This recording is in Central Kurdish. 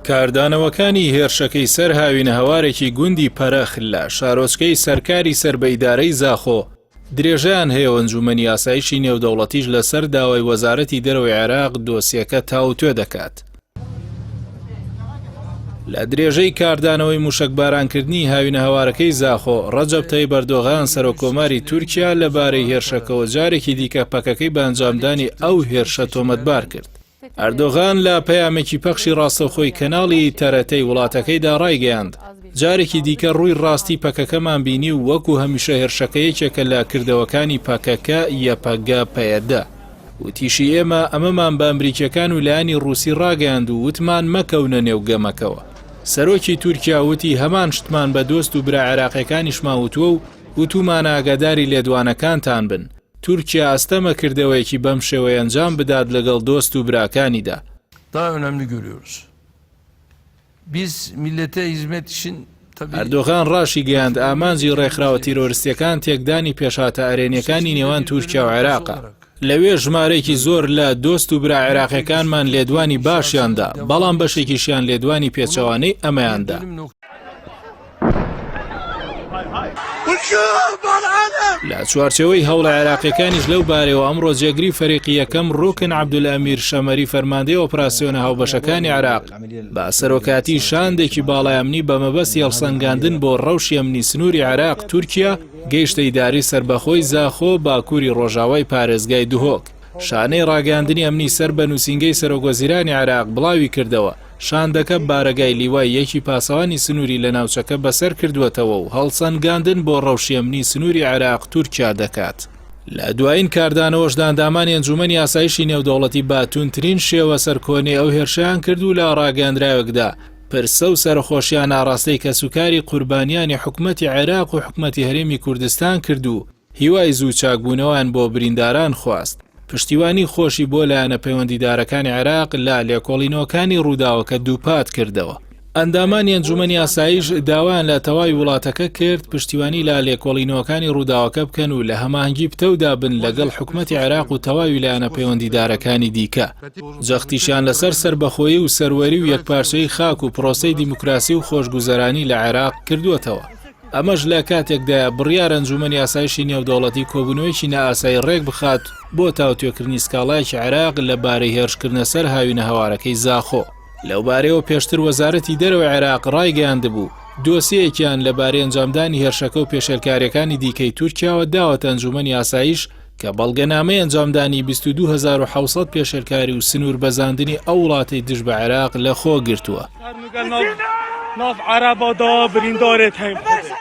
کاردانەوەکانی هێرشەکەی سەر هاوینە هەوارێکی گوندی پەرەخ لە شارۆچکەی سەرکاری سەربەیدارەی زاخۆ درێژەیان هەیە و ئەنجومەنی ئاسایشی نێودەوڵەتیش لەسەر داوای وەزارەتی دەرەوەی عێراق دۆسیەکە تاوتوێ دەکات. لە درێژەی کاردانەوەی موشکبارانکردنی هاوینە هەوارەکەی زاخۆ ڕەجەب تەیب ئەردۆغان سەرۆکۆماری تورکیا لەبارەی هێرشەکەەوە جارێکی دیکە پەکەکەی بە ئەنجامدانی ئەو هێرشە تۆمەتبار کرد. ئەردۆغان لە پەیامێکی پەخشی ڕاستەوخۆی کەناڵی تەرەتەی وڵاتەکەی ڕایگەیاند جارێکی دیکە ڕووی ڕاستی پەکەکەمان بینی و وەکو هەمیشە هێرشەکە یەکێکە لە کردەوەکانی پەکەکە یەپەگە پەیەدە. وتیشی ئێمە ئەمەمان بە ئەمریکیەکان و لایەنی ڕووسی ڕاگەیاند و وتمان مەکەونە نێو گەمەکەوە. سەرۆکی تورکیا وتی هەمان شتمان بە دۆست و برا عێراقیەکانیشمان وتووە و وتومان ئاگاداری لێدوانەکانتان بن. تورکیا ئەستەمە کردەوەیەکی بەم شێوەیە ئەنجام بدات لەگەڵ دۆست و براکانیدا. Daha önemli görüyoruz. Biz millete hizmet için ئەردۆغان ڕاشی گەیاند ئامانجی ڕێکخراوە تیرۆریستیەکان تێکدانی پێشاتە ئەرێنیەکانی نێوان تورکیا و عێراقە. لەوێ ژمارەیەکی زۆر لە دۆست و برا عێراقیەکانمان لێدوانی باشیاندا بەڵام بەشێکیشیان لێدوانی پێچەوانەی ئەمەیاندا. لە چوارچەوەی هەوڵە عێراقیەکانیش لەو بارەوە ئەمڕۆ جێگری فەریقی یەکەم ڕوکن عەبدولئەمیر شەمەری فەرماندەی ئۆپراسیۆنە هاوبەشەکانی عێراق بە سەرۆکاتی شاندێکی باڵای ئەمنی بە مەبەستی هەڵسەنگاندن بۆ ڕەوشی ئەمنی سنووری عێراق تورکیا گەیشتە ئیداری سەربەخۆی زاخۆ باکووری ڕۆژاوای پارێزگای دوهۆک. شانەی ڕاگەاندنی ئەمنی سەر بە نووسینگەی سەرۆکوەزیرانی عێراق بڵاوی کردەوە شاندەکە بارەگای لیوای یەکی پاسەوانی سنووری لە ناوچەکە بەسەر کردووەتەوە و هەڵسەنگاندن بۆ ڕەوشی ئەمنی سنووری عێراق تورکیا دەکات. لە دوایین کاردانەوەش داندامانی ئەنجومەنی ئاسایشی نێودەوڵەتی باتونترین شێوە سەرکۆنی ئەو هێرشیان کردو لە ڕاگەاندراوێکدا پرسە و سەرخۆشیان ئاڕاستەی کەسوکاری قوربانیانی حکومەتی عێراق و حکومەتی هەرێمی کوردستان کردو هیوای زوو چاکبوونەوەیان بۆ برینداران خواست. پشتیوانی خۆشی بۆ لایەنە پەیوەندیدارەکانی عێراق لە لێکۆڵینەوەکانی ڕووداوەکە دووپات کردەوە. ئەندامانی ئەنجومەنی ئاسایش داوایان لە تەواوی وڵاتەکە کرد پشتیوانی لە لێکۆڵینەوەکانی ڕووداوەکە بکەن و لە هەماهنگی پتەودا بن لەگەڵ حکومەتی عێراق و تەواوی لایەنە پەیوەندیدارەکانی دیکە. جەختیشیان لەسەر سەربەخۆیی و سەروەری و یەکپارچەی خاک و پرۆسەی دیموکراسی و خۆشگوزەرانی لە عێراق کردووەتەوە. ئەمەش لە کاتێکدا بڕیار ئەنجومەنی ئاسایشی نێودەوڵەتی کۆبوونەوەیکی نائاسایی ڕێک بخات بۆ تاوتوێکردنی سکاڵایەکی عێراق لەبارەی هێرشکردنە سەر هاوینە هەوارەکەی زاخۆ. لەو بارەیەوە پێشتر وەزارەتی دەرەوەی عێراق ڕایگەیاندبوو دۆسیەکیان لەبارەی ئەنجامدانی هێرشەکە و پێشێلکاریەکانی دیکەی تورکیاوە داوەتە ئەنجومەنی ئاسایش کە بەڵگەنامەی ئەنجامدانی 22700 پێشێلکاری و سنوور بەزاندنی ئەو وڵاتی دژ بە عێراق لەخۆ گرتووە.